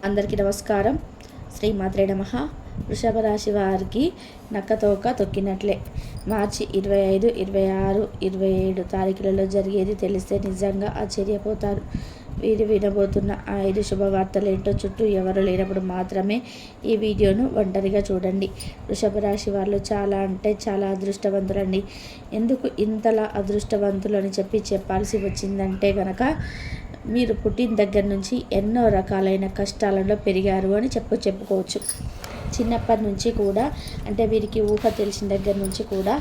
అందరికీ నమస్కారం. శ్రీమాత్రే నమః. వృషభ రాశి వారికి నక్కతోక తొక్కినట్లే. మార్చి 25, 26, 27 తారీఖులలో జరిగేది తెలిస్తే నిజంగా ఆశ్చర్యపోతారు. వీరు వినబోతున్న ఆ 5 శుభవార్తలేంటో చుట్టూ ఎవరు లేనప్పుడు మాత్రమే ఈ వీడియోను ఒంటరిగా చూడండి. వృషభ రాశి వాళ్ళు చాలా అంటే చాలా అదృష్టవంతులండి. ఎందుకు ఇంతలా అదృష్టవంతులు అని చెప్పాల్సి వచ్చిందంటే గనక, మీరు పుట్టిన దగ్గర నుంచి ఎన్నో రకాలైన కష్టాలలో పెరిగారు అని చెప్పుకోవచ్చు. చిన్నప్పటి నుంచి కూడా, అంటే వీరికి ఊహ తెలిసిన దగ్గర నుంచి కూడా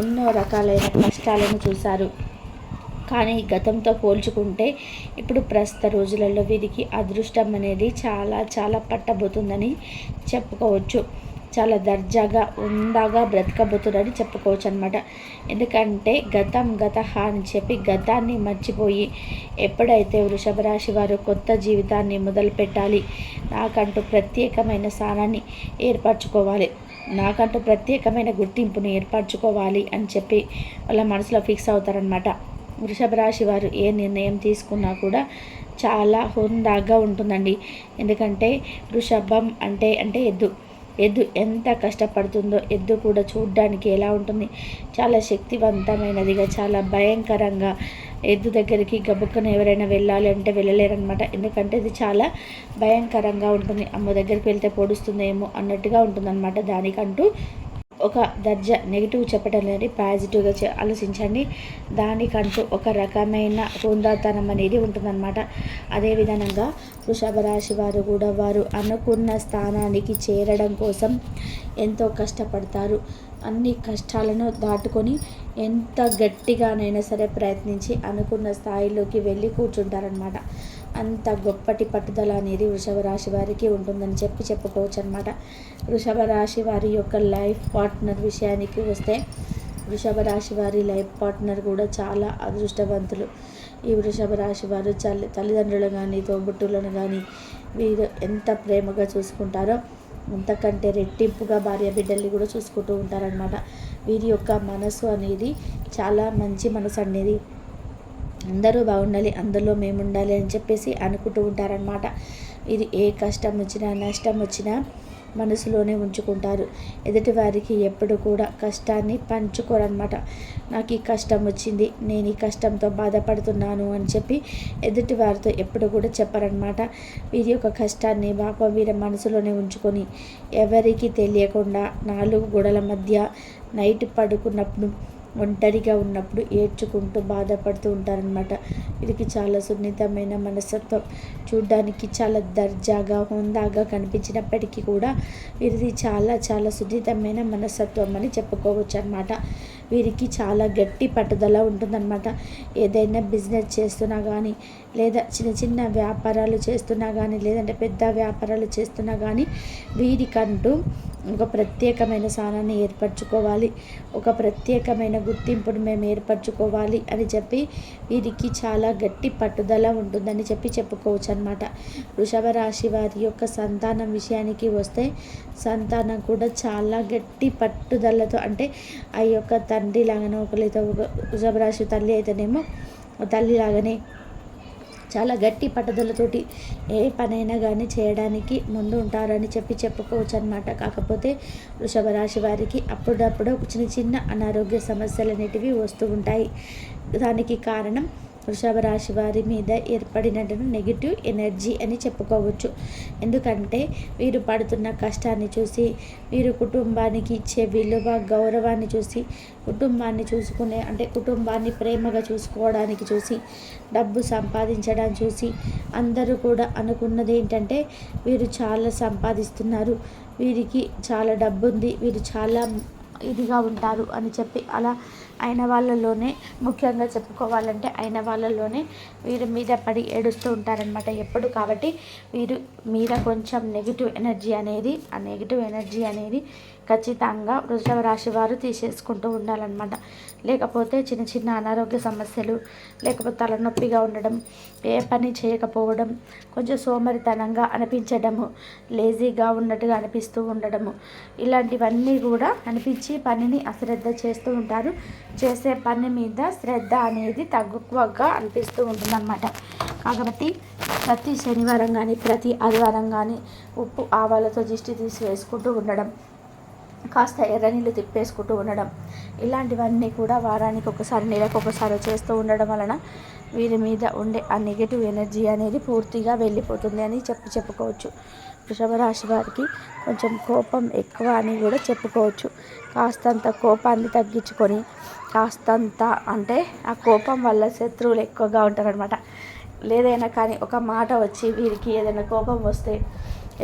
ఎన్నో రకాలైన కష్టాలను చూశారు. కానీ గతంతో పోల్చుకుంటే ఇప్పుడు ప్రస్తుత రోజులలో వీరికి అదృష్టం అనేది చాలా చాలా పట్టబోతుందని చెప్పుకోవచ్చు. చాలా దర్జాగా ఉందాగా బ్రతకబోతున్నారని చెప్పుకోవచ్చు అనమాట. ఎందుకంటే గతహ అని చెప్పి గతాన్ని మర్చిపోయి ఎప్పుడైతే వృషభ రాశి వారు కొత్త జీవితాన్ని మొదలు పెట్టాలి, నాకంటూ ప్రత్యేకమైన స్థానాన్ని ఏర్పరచుకోవాలి, నాకంటూ ప్రత్యేకమైన గుర్తింపుని ఏర్పరచుకోవాలి అని చెప్పి వాళ్ళ మనసులో ఫిక్స్ అవుతారనమాట. వృషభ రాశి వారు ఏ నిర్ణయం తీసుకున్నా కూడా చాలా హుందాగా ఉంటుందండి. ఎందుకంటే వృషభం అంటే ఎద్దు ఎంత కష్టపడుతుందో, ఎద్దు కూడా చూడ్డానికి ఎలా ఉంటుంది, చాలా శక్తివంతమైనదిగా, చాలా భయంకరంగా. ఎద్దు దగ్గరికి గబుక్కన ఎవరైనా వెళ్ళాలి అంటే వెళ్ళలేరనమాట. ఎందుకంటే ఇది చాలా భయంకరంగా ఉంటుంది. అమ్మ దగ్గరికి వెళ్తే పొడుస్తుందేమో అన్నట్టుగా ఉంటుందన్నమాట. దానికంటూ ఒక దర్జా, నెగిటివ్ చెప్పడం లేదు, పాజిటివ్గా ఆలోచించండి. దానికంటూ ఒక రకమైన హుందాతనం అనేది ఉంటుందన్నమాట. అదేవిధంగా వృషభ రాశి వారు కూడా వారు అనుకున్న స్థానానికి చేరడం కోసం ఎంతో కష్టపడతారు. అన్ని కష్టాలను దాటుకొని ఎంత గట్టిగానైనా సరే ప్రయత్నించి అనుకున్న స్థాయిలోకి వెళ్ళి కూర్చుంటారనమాట. అంత గొప్పటి పట్టుదల అనేది వృషభ రాశి వారికి ఉంటుందని చెప్పుకోవచ్చు అనమాట. వృషభ రాశి వారి యొక్క లైఫ్ పార్ట్నర్ విషయానికి వస్తే, వృషభ రాశి వారి లైఫ్ పార్ట్నర్ కూడా చాలా అదృష్టవంతులు. ఈ వృషభ రాశి వారు తల్లిదండ్రులు కానీ, తోబుట్టులను కానీ వీరు ఎంత ప్రేమగా చూసుకుంటారో అంతకంటే రెట్టింపుగా భార్య బిడ్డల్ని కూడా చూసుకుంటూ ఉంటారనమాట. వీరి యొక్క మనసు అనేది చాలా మంచి మనసు అనేది. అందరూ బాగుండాలి, అందులో మేము ఉండాలి అని చెప్పేసి అనుకుంటూ ఉంటారనమాట. ఇది ఏ కష్టం వచ్చినా నష్టం వచ్చినా మనసులోనే ఉంచుకుంటారు. ఎదుటి వారికి ఎప్పుడు కూడా కష్టాన్ని పంచుకోరనమాట. నాకు ఈ కష్టం వచ్చింది, నేను ఈ కష్టంతో బాధపడుతున్నాను అని చెప్పి ఎదుటి వారితో ఎప్పుడు కూడా చెప్పరనమాట. వీరి యొక్క కష్టాన్ని వీరి మనసులోనే ఉంచుకొని ఎవరికి తెలియకుండా 4 గోడల మధ్య నైట్ పడుకున్నప్పుడు, ఒంటరిగా ఉన్నప్పుడు ఏడ్చుకుంటూ బాధపడుతూ ఉంటారనమాట. వీరికి చాలా సున్నితమైన మనస్తత్వం. చూడ్డానికి చాలా దర్జాగా హుందాగా కనిపించినప్పటికీ కూడా వీరిది చాలా చాలా సున్నితమైన మనస్తత్వం అని చెప్పుకోవచ్చు అనమాట. వీరికి చాలా గట్టి పట్టుదల ఉంటుందన్నమాట. ఏదైనా బిజినెస్ చేస్తున్నా కానీ, లేదా చిన్న వ్యాపారాలు చేస్తున్నా కానీ, లేదంటే పెద్ద వ్యాపారాలు చేస్తున్నా కానీ వీరికంటూ ఒక ప్రత్యేకమైన స్థానాన్ని ఏర్పరచుకోవాలి, ఒక ప్రత్యేకమైన గుర్తింపును మేము ఏర్పరచుకోవాలి అని చెప్పి వీరికి చాలా గట్టి పట్టుదల ఉంటుందని చెప్పుకోవచ్చు అనమాట. వృషభ రాశి వారి యొక్క సంతానం విషయానికి వస్తే, సంతానం కూడా చాలా గట్టి పట్టుదలతో, అంటే ఆ యొక్క తండ్రి లాగానే ఒకరితో, వృషభ రాశి తల్లి అయితేనేమో తల్లి లాగానే చాలా గట్టి పట్టుదలతోటి ఏ పనైనా కానీ చేయడానికి ముందు ఉంటారని చెప్పుకోవచ్చు అనమాట. కాకపోతే వృషభ రాశి వారికి అప్పుడప్పుడు చిన్న అనారోగ్య సమస్యలు అనేటివి వస్తూ ఉంటాయి. దానికి కారణం వృషభ రాశి వారి మీద ఏర్పడినటువంటి నెగిటివ్ ఎనర్జీ అని చెప్పుకోవచ్చు. ఎందుకంటే వీరు పడుతున్న కష్టాన్ని చూసి, వీరు కుటుంబానికి ఇచ్చే విలువ, గౌరవాన్ని చూసి, కుటుంబాన్ని చూసుకునే, అంటే కుటుంబాన్ని ప్రేమగా చూసుకోవడానికి చూసి, డబ్బు సంపాదించడం చూసి అందరూ కూడా అనుకున్నది ఏంటంటే వీరు చాలా సంపాదిస్తున్నారు, వీరికి చాలా డబ్బు ఉంది, వీరు చాలా ఇదిగా ఉంటారు అని చెప్పి అలా అయిన వాళ్ళలోనే, ముఖ్యంగా చెప్పుకోవాలంటే అయిన వాళ్ళలోనే వీరి మీద పడి ఏడుస్తూ ఉంటారనమాట ఎప్పుడు. కాబట్టి వీరు మీద కొంచెం నెగిటివ్ ఎనర్జీ అనేది ఖచ్చితంగా వృషభ రాశి వారు తీసేసుకుంటూ ఉండాలన్నమాట. లేకపోతే చిన్న అనారోగ్య సమస్యలు, లేకపోతే తలనొప్పిగా ఉండడం, ఏ పని చేయకపోవడం, కొంచెం సోమరితనంగా అనిపించడము, లేజీగా ఉన్నట్టుగా అనిపిస్తూ ఉండడము, ఇలాంటివన్నీ కూడా అనిపించి పనిని అశ్రద్ధ చేస్తూ ఉంటారు. చేసే పని మీద శ్రద్ధ అనేది తక్కువగా అనిపిస్తూ ఉంటుందన్నమాట. కాబట్టి ప్రతి శనివారం కానీ ప్రతి ఆదివారం కానీ ఉప్పు ఆవాలతో దిష్టి తీసి వేసుకుంటూ ఉండడం, కాస్త ఎర్రనీళ్ళు తిప్పేసుకుంటూ ఉండడం, ఇలాంటివన్నీ కూడా వారానికి ఒకసారి నెలకు ఒకసారి చేస్తూ ఉండడం వలన వీరి మీద ఉండే ఆ నెగిటివ్ ఎనర్జీ అనేది పూర్తిగా వెళ్ళిపోతుంది అని చెప్పుకోవచ్చు. వృషభ రాశి వారికి కొంచెం కోపం ఎక్కువ అని కూడా చెప్పుకోవచ్చు. కాస్తంత కోపాన్ని తగ్గించుకొని కాస్తంత అంటే ఆ కోపం వల్ల శత్రువులు ఎక్కువగా ఉంటారనమాట. లేదైనా కానీ ఒక మాట వచ్చి వీరికి ఏదైనా కోపం వస్తే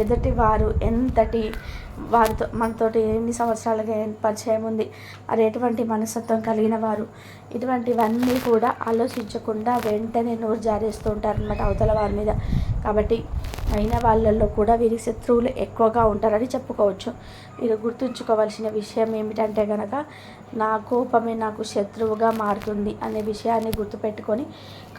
ఎదుటి వారు ఎంతటి వారితో మనతోటి ఎన్ని సంవత్సరాలుగా పరిచయం ఉంది, మరి ఎటువంటి మనస్తత్వం కలిగిన వారు, ఇటువంటివన్నీ కూడా ఆలోచించకుండా వెంటనే నోరు జారేస్తూ ఉంటారనమాట అవతల వారి మీద. కాబట్టి అయిన వాళ్ళల్లో కూడా వీరికి శత్రువులు ఎక్కువగా ఉంటారని చెప్పుకోవచ్చు. వీరు గుర్తుంచుకోవాల్సిన విషయం ఏమిటంటే కనుక, నా కోపమే నాకు శత్రువుగా మారుతుంది అనే విషయాన్ని గుర్తుపెట్టుకొని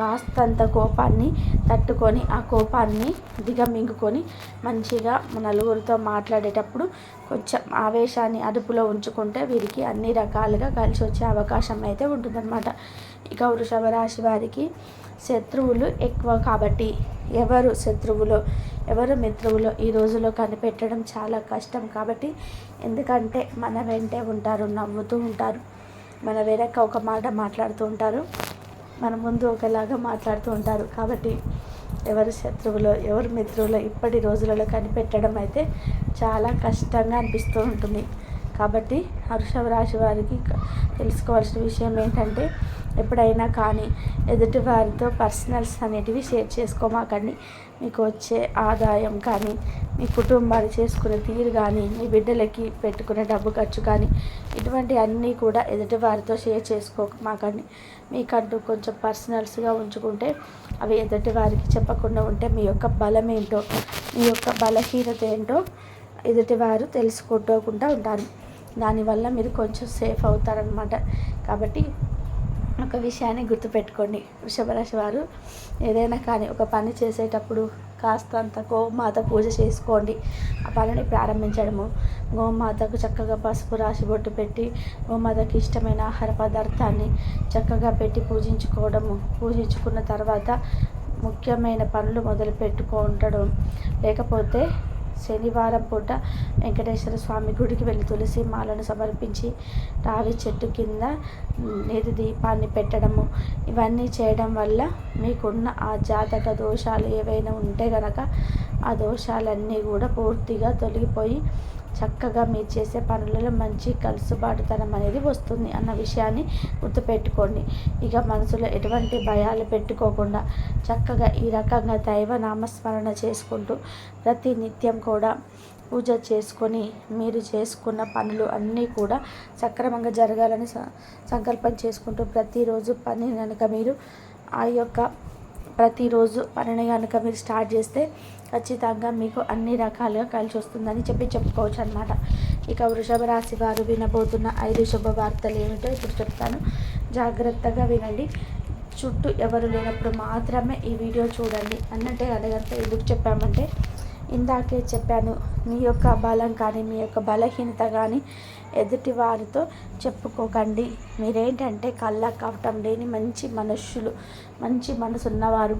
కాస్తంత కోపాన్ని తట్టుకొని ఆ కోపాన్ని దిగమింగుకొని మంచిగా నలుగురితో మాట్లాడేటప్పుడు కొంచెం ఆవేశాన్ని అదుపులో ఉంచుకుంటే వీరికి అన్ని రకాలుగా కలిసి వచ్చే అవకాశం అయితే ఉంటుందన్నమాట. ఇక వృషభ రాశి వారికి శత్రువులు ఎక్కువ కాబట్టి ఎవరు శత్రువులో ఎవరు మిత్రువులో ఈ రోజులో కనిపెట్టడం చాలా కష్టం. కాబట్టి ఎందుకంటే మన వెంటే ఉంటారు, నవ్వుతూ ఉంటారు, మన వెనక ఒక మాట మాట్లాడుతూ ఉంటారు, మన ముందు ఒకలాగా మాట్లాడుతూ ఉంటారు. కాబట్టి ఎవరు శత్రువులో ఎవరు మిత్రువులో ఇప్పటి రోజులలో కనిపెట్టడం అయితే చాలా కష్టంగా అనిపిస్తూ ఉంటుంది. కాబట్టి వృషభ రాశి వారికి తెలుసుకోవాల్సిన విషయం ఏంటంటే, ఎప్పుడైనా కానీ ఎదుటి వారితో పర్సనల్స్ అనేటివి షేర్ చేసుకోమాకండి. మీకు వచ్చే ఆదాయం కానీ, మీ కుటుంబాన్ని చేసుకునే తీరు కానీ, మీ బిడ్డలకి పెట్టుకునే డబ్బు ఖర్చు కానీ, ఇటువంటి అన్నీ కూడా ఎదుటి వారితో షేర్ చేసుకోమాకండి. మీకంటూ కొంచెం పర్సనల్స్గా ఉంచుకుంటే అవి ఎదుటి వారికి చెప్పకుండా ఉంటే మీ యొక్క బలం ఏంటో, మీ యొక్క బలహీనత ఏంటో ఎదుటివారు తెలుసుకోకుండా ఉంటారు. దానివల్ల మీరు కొంచెం సేఫ్ అవుతారనమాట. కాబట్టి ఒక విషయాన్ని గుర్తుపెట్టుకోండి, వృషభ రాశి వారు ఏదైనా కానీ ఒక పని చేసేటప్పుడు కాస్తంత గోమాత పూజ చేసుకోండి. ఆ పనిని ప్రారంభించడము, గోమాతకు చక్కగా పసుపు రాసి బొట్టు పెట్టి గోమాతకి ఇష్టమైన ఆహార పదార్థాన్ని చక్కగా పెట్టి పూజించుకోవడము, పూజించుకున్న తర్వాత ముఖ్యమైన పనులు మొదలు పెట్టుకుంటడం. లేకపోతే శనివారం పూట వెంకటేశ్వర స్వామి గుడికి వెళ్ళి తులసి మాలను సమర్పించి రావి చెట్టు కింద నేతి దీపాన్ని పెట్టడము, ఇవన్నీ చేయడం వల్ల మీకున్న ఆ జాతక దోషాలు ఏవైనా ఉంటే గనక ఆ దోషాలన్నీ కూడా పూర్తిగా తొలగిపోయి చక్కగా మీరు చేసే పనులలో మంచి కలుసుబాటుతనం అనేది వస్తుంది అన్న విషయాన్ని గుర్తుపెట్టుకోండి. ఇక మనసులో ఎటువంటి భయాలు పెట్టుకోకుండా చక్కగా ఈ రకంగా దైవ నామస్మరణ చేసుకుంటూ ప్రతి నిత్యం కూడా పూజ చేసుకొని మీరు చేసుకున్న పనులు అన్నీ కూడా సక్రమంగా జరగాలని సంకల్పం చేసుకుంటూ ప్రతిరోజు పని కనుక మీరు ప్రతిరోజు పనిని కనుక మీరు స్టార్ట్ చేస్తే ఖచ్చితంగా మీకు అన్ని రకాలుగా కలిసి వస్తుందని చెప్పుకోవచ్చు అన్నమాట. ఇక వృషభ రాశి వారు వినబోతున్న 5 శుభవార్తలు ఏమిటో ఇప్పుడు చెప్తాను, జాగ్రత్తగా వినండి. చుట్టూ ఎవరు లేనప్పుడు మాత్రమే ఈ వీడియో చూడండి అన్నట్టే అడగంటే ఎందుకు చెప్పామంటే, ఇందాకే చెప్పాను, మీ యొక్క బలం కానీ మీ యొక్క బలహీనత కానీ ఎదుటి వారితో చెప్పుకోకండి. మీరేంటంటే కళ్ళ కపటం లేని మంచి మనుషులు, మంచి మనసు ఉన్నవారు.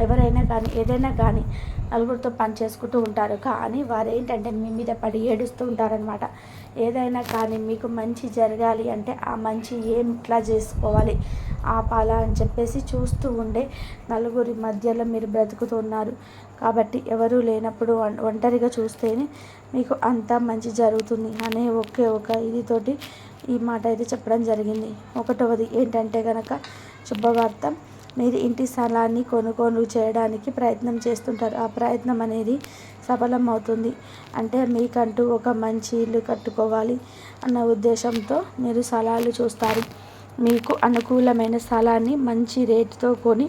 ఎవరైనా కానీ ఏదైనా కానీ నలుగురితో పని చేసుకుంటూ ఉంటారు, కానీ వారు ఏంటంటే మీ మీద పడి ఏడుస్తూ ఉంటారనమాట. ఏదైనా కానీ మీకు మంచి జరగాలి అంటే ఆ మంచి ఎట్లా చేసుకోవాలి ఆపాలా అని చెప్పేసి చూస్తూ ఉండే నలుగురి మధ్యలో మీరు బ్రతుకుతున్నారు. కాబట్టి ఎవరూ లేనప్పుడు ఒంటరిగా చూస్తేనే మీకు అంతా మంచి జరుగుతుంది అనే ఒక ఇదితోటి ఈ మాట అయితే చెప్పడం జరిగింది. 1వది ఏంటంటే కనుక శుభవార్త, మీరు ఇంటి స్థలాన్ని కొనుగోలు చేయడానికి ప్రయత్నం చేస్తుంటారు. ఆ ప్రయత్నం అనేది సఫలం అవుతుంది. అంటే మీకంటూ ఒక మంచి ఇల్లు కట్టుకోవాలి అన్న ఉద్దేశంతో మీరు స్థలాలు చూస్తారు. మీకు అనుకూలమైన స్థలాన్ని మంచి రేటుతో కొని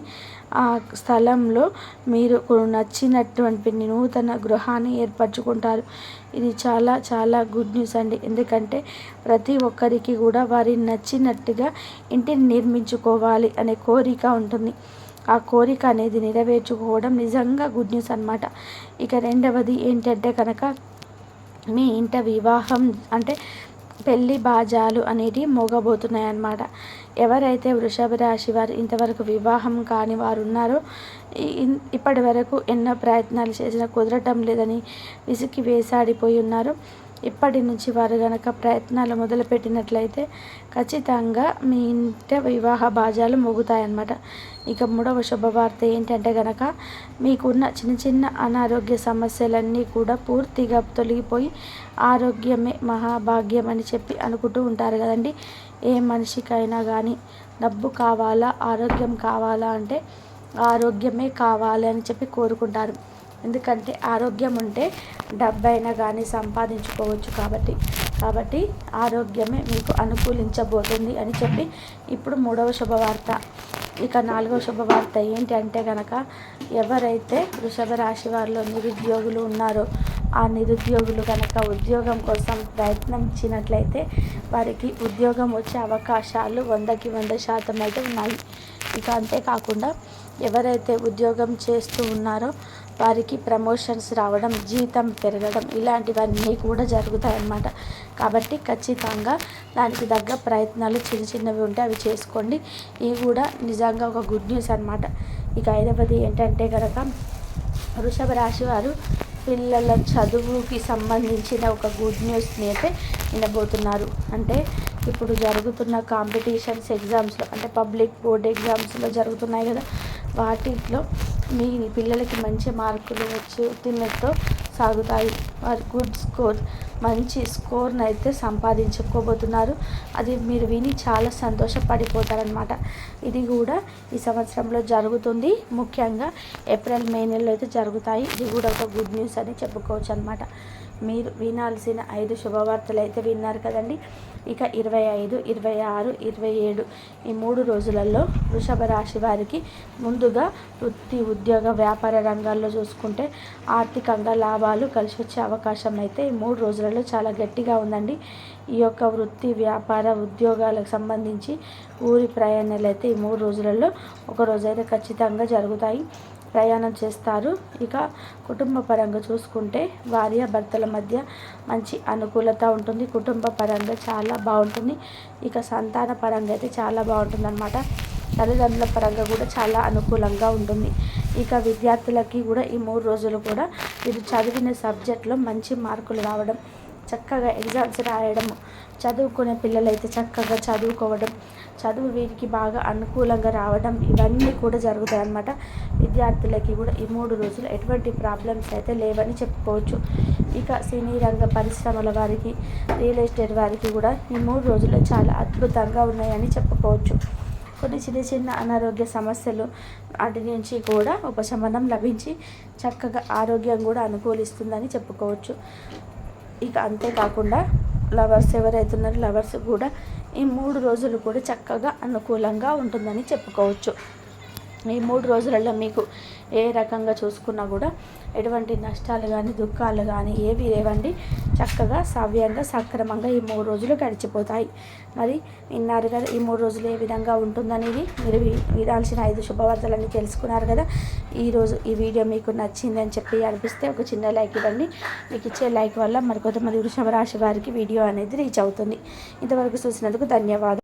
ఆ స్థలంలో మీరు నచ్చినటువంటి నూతన గృహాన్ని ఏర్పరచుకుంటారు. ఇది చాలా చాలా గుడ్ న్యూస్ అండి. ఎందుకంటే ప్రతి ఒక్కరికి కూడా వారి నచ్చినట్టుగా ఇంటిని నిర్మించుకోవాలి అనే కోరిక ఉంటుంది. ఆ కోరిక అనేది నెరవేర్చుకోవడం నిజంగా గుడ్ న్యూస్ అన్నమాట. ఇక 2వది ఏంటంటే కనుక మీ ఇంట వివాహం అంటే పెళ్లి బాజాలు అనేవి మోగబోతున్నాయి అన్నమాట. ఎవరైతే వృషభ రాశి వారు ఇంతవరకు వివాహం కాని వారు ఉన్నారో, ఇప్పటి వరకు ఎన్నో ప్రయత్నాలు చేసినా కుదరటం లేదని విసికి వేసాడిపోయి ఉన్నారు. ఇప్పటి నుంచి వారు గనక ప్రయత్నాలు మొదలుపెట్టినట్లయితే ఖచ్చితంగా మీ ఇంట వివాహ బాజాలు మోగుతాయన్నమాట. ఇక మూడవ శుభవార్త ఏంటంటే గనక మీకున్న చిన్న చిన్న అనారోగ్య సమస్యలన్నీ కూడా పూర్తిగా తొలగిపోయి ఆరోగ్యమే మహాభాగ్యం అని చెప్పి అనుకుంటూ ఉంటారు కదండి. ఏ మనిషికైనా కానీ డబ్బు కావాలా, ఆరోగ్యం కావాలా అంటే ఆరోగ్యమే కావాలి అని చెప్పి కోరుకుంటారు. ఎందుకంటే ఆరోగ్యం ఉంటే డబ్బైనా కానీ సంపాదించుకోవచ్చు కాబట్టి ఆరోగ్యమే మీకు అనుకూలించబోతుంది అని చెప్పి ఇప్పుడు మూడవ శుభవార్త. ఇక నాలుగవ శుభవార్త ఏంటి అంటే కనుక ఎవరైతే వృషభ రాశి వారిలో నిరుద్యోగులు ఉన్నారో ఆ నిరుద్యోగులు కనుక ఉద్యోగం కోసం ప్రయత్నించినట్లయితే వారికి ఉద్యోగం వచ్చే అవకాశాలు 100కి 100% అయితే ఉన్నాయి. ఇక అంతేకాకుండా ఎవరైతే ఉద్యోగం చేస్తూ ఉన్నారో వారికి ప్రమోషన్స్ రావడం, జీతం పెరగడం ఇలాంటివన్నీ కూడా జరుగుతాయన్నమాట. కాబట్టి ఖచ్చితంగా దానికి తగ్గ ప్రయత్నాలు చిన్న చిన్నవి ఉంటే అవి చేసుకోండి. ఇవి కూడా నిజంగా ఒక గుడ్ న్యూస్ అన్నమాట. ఇక ఐదవది ఏంటంటే కనుక వృషభ రాశి వారు పిల్లల చదువుకి సంబంధించిన ఒక గుడ్ న్యూస్ని అయితే వినబోతున్నారు. అంటే ఇప్పుడు జరుగుతున్న కాంపిటీషన్స్ ఎగ్జామ్స్లో అంటే పబ్లిక్ బోర్డ్ ఎగ్జామ్స్లో జరుగుతున్నాయి కదా, వాటిలో మీ పిల్లలకి మంచి మార్కులు వచ్చి ఉత్తీర్ణతతో సాగుతాయి. వారు మంచి స్కోర్ని అయితే సంపాదించుకోబోతున్నారు. అది మీరు విని చాలా సంతోషపడిపోతారనమాట. ఇది కూడా ఈ సంవత్సరంలో జరుగుతుంది. ముఖ్యంగా ఏప్రిల్ మే నెలలో అయితే జరుగుతాయి. ఇది కూడా ఒక గుడ్ న్యూస్ అని చెప్పుకోవచ్చు అనమాట. మీరు వినాల్సిన 5 శుభవార్తలు అయితే విన్నారు కదండి. ఇక 25, 26, 27 ఈ 3 రోజులలో వృషభ రాశి వారికి ముందుగా వృత్తి, ఉద్యోగ, వ్యాపార రంగాల్లో చూసుకుంటే ఆర్థికంగా లాభాలు కలిసి వచ్చే అవకాశం అయితే ఈ 3 రోజులలో చాలా గట్టిగా ఉందండి. ఈ యొక్క వృత్తి, వ్యాపార, ఉద్యోగాలకు సంబంధించి ఊరి ప్రయాణాలు అయితే ఈ 3 రోజులలో ఒక రోజైతే ఖచ్చితంగా జరుగుతాయి. ప్రయాణం చేస్తారు. ఇక కుటుంబ పరంగా చూసుకుంటే భార్యాభర్తల మధ్య మంచి అనుకూలత ఉంటుంది. కుటుంబ పరంగా చాలా బాగుంటుంది. ఇక సంతాన పరంగా అయితే చాలా బాగుంటుంది అన్నమాట. తల్లిదండ్రుల పరంగా కూడా చాలా అనుకూలంగా ఉంటుంది. ఇక విద్యార్థులకి కూడా ఈ 3 రోజులు కూడా వీరు చదివిన సబ్జెక్ట్లో మంచి మార్కులు రావడం, చక్కగా ఎగ్జామ్స్ రాయడం, చదువుకునే పిల్లలైతే చక్కగా చదువుకోవడం, చదువు వీరికి బాగా అనుకూలంగా రావడం ఇవన్నీ కూడా జరుగుతాయి అన్నమాట. విద్యార్థులకి కూడా ఈ 3 రోజులు ఎటువంటి ప్రాబ్లమ్స్ అయితే లేవని చెప్పుకోవచ్చు. ఇక సినీ రంగ పరిశ్రమల వారికి, రియల్ ఎస్టేట్ వారికి కూడా ఈ 3 రోజులు చాలా అద్భుతంగా ఉన్నాయని చెప్పుకోవచ్చు. కొన్ని చిన్న చిన్న అనారోగ్య సమస్యలు వాటి నుంచి కూడా ఉపశమనం లభించి చక్కగా ఆరోగ్యం కూడా అనుకూలిస్తుందని చెప్పుకోవచ్చు. ఇక అంతేకాకుండా లవర్స్ ఎవరైతే ఉన్నారో లవర్స్ కూడా ఈ 3 రోజులు కూడా చక్కగా అనుకూలంగా ఉంటుందని చెప్పుకోవచ్చు. ఈ 3 రోజులలో మీకు ఏ రకంగా చూసుకున్నా కూడా ఎటువంటి నష్టాలు కానీ దుఃఖాలు కానీ ఏవి లేవండి. చక్కగా సవ్యంగా సక్రమంగా ఈ 3 రోజులు గడిచిపోతాయి. మరి విన్నారు కదా ఈ 3 రోజులు ఏ విధంగా ఉంటుందనేది. మీరు వినాల్సిన 5 శుభవార్తలన్నీ తెలుసుకున్నారు కదా. ఈరోజు ఈ వీడియో మీకు నచ్చిందని చెప్పి అనిపిస్తే ఒక చిన్న లైక్ ఇవ్వండి. మీకు ఇచ్చే లైక్ వల్ల మరికొంతమంది వృషభ రాశి వారికి వీడియో అనేది రీచ్ అవుతుంది. ఇంతవరకు చూసినందుకు ధన్యవాదాలు.